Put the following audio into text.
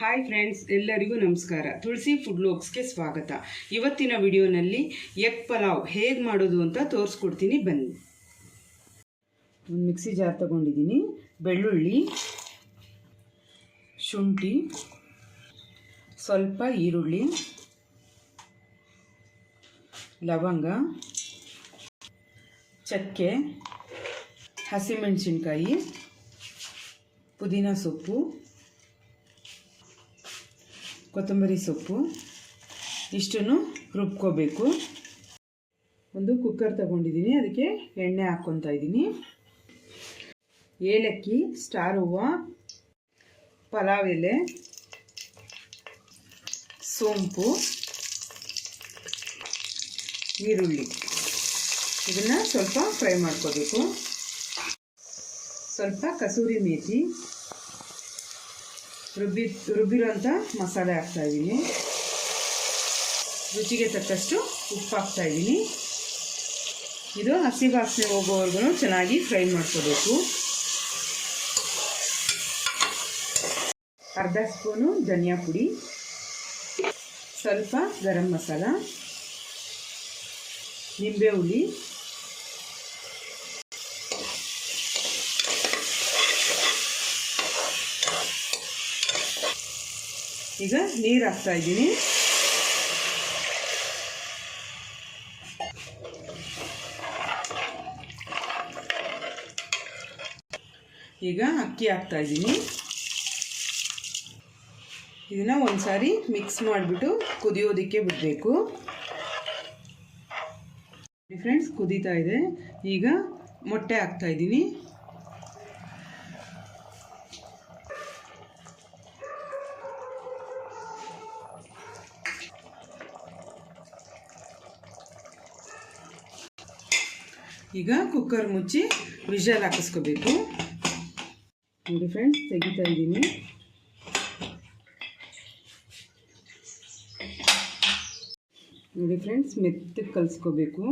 Hi friends, ಎಲ್ಲರಿಗೂ ನಮಸ್ಕಾರ. ತುಳಸಿ food ವ್ಲಾಗ್ಸ್ಗೆ ಸ್ವಾಗತ. ಇವತ್ತಿನ ವಿಡಿಯೋನಲ್ಲಿ ಎಗ್ ಪಲಾವ್ ಹೇಗೆ ಮಾಡೋದು ಅಂತ ತೋರಿಸ್ಕೊಡ್ತೀನಿ, ಬನ್ನಿ. ಒಂದು ಮಿಕ್ಸಿ ಜಾರ್ ತಗೊಂಡಿದ್ದೀನಿ. ಬೆಳ್ಳುಳ್ಳಿ, ಶುಂಠಿ, ಸ್ವಲ್ಪ ಈರುಳ್ಳಿ, ಲವಂಗ, ಚಕ್ಕೆ, ಹಸಿಮೆಣಸಿನ್ಕಾಯಿ, ಪುದೀನ ಸೊಪ್ಪು, ಕೊತ್ತಂಬರಿ ಸೊಪ್ಪು ಇಷ್ಟನ್ನು ರುಬ್ಕೋಬೇಕು. ಒಂದು ಕುಕ್ಕರ್ ತಗೊಂಡಿದ್ದೀನಿ, ಅದಕ್ಕೆ ಎಣ್ಣೆ ಹಾಕ್ಕೊತಾ ಇದ್ದೀನಿ. ಏಲಕ್ಕಿ, ಸ್ಟಾರ್ ಹೂವು, ಪಲಾವ್ ಎಲೆ, ಸೋಂಪು, ಈರುಳ್ಳಿ ಇದನ್ನು ಸ್ವಲ್ಪ ಫ್ರೈ ಮಾಡ್ಕೋಬೇಕು. ಸ್ವಲ್ಪ ಕಸೂರಿ ಮೇಥಿ, ರುಬ್ಬಿರೋಂಥ ಮಸಾಲೆ ಹಾಕ್ತಾಯಿದ್ದೀನಿ. ರುಚಿಗೆ ತಕ್ಕಷ್ಟು ಉಪ್ಪು ಹಾಕ್ತಾಯಿದ್ದೀನಿ. ಇದು ಹಸಿ ವಾಸನೆ ಹೋಗೋವರೆಗೂ ಚೆನ್ನಾಗಿ ಫ್ರೈ ಮಾಡ್ಕೋಬೇಕು. ಅರ್ಧ ಸ್ಪೂನು ಧನಿಯಾ ಪುಡಿ, ಸ್ವಲ್ಪ ಗರಂ ಮಸಾಲ, ನಿಂಬೆ ಹುಳಿ, ಈಗ ನೀರು ಹಾಕ್ತಾ ಇದ್ದೀನಿ. ಈಗ ಅಕ್ಕಿ ಹಾಕ್ತಾ ಇದ್ದೀನಿ. ಇದನ್ನು ಒಂದು ಸಾರಿ ಮಿಕ್ಸ್ ಮಾಡಿಬಿಟ್ಟು ಕುದಿಯೋದಕ್ಕೆ ಬಿಡಬೇಕು. ಫ್ರೆಂಡ್ಸ್, ಕುದೀತಾ ಇದೆ. ಈಗ ಮೊಟ್ಟೆ ಹಾಕ್ತಾ ಇದ್ದೀನಿ. ಈಗ ಕುಕ್ಕರ್ ಮುಚ್ಚಿ ವಿಷಲ್ ಹಾಕಿಸ್ಕೋಬೇಕು. ನೋಡಿ ಫ್ರೆಂಡ್ಸ್, ತೆಗಿತಾ ಇದ್ದೀನಿ. ನೋಡಿ ಫ್ರೆಂಡ್ಸ್, ಮೆತ್ತಗೆ ಕಲಿಸ್ಕೋಬೇಕು.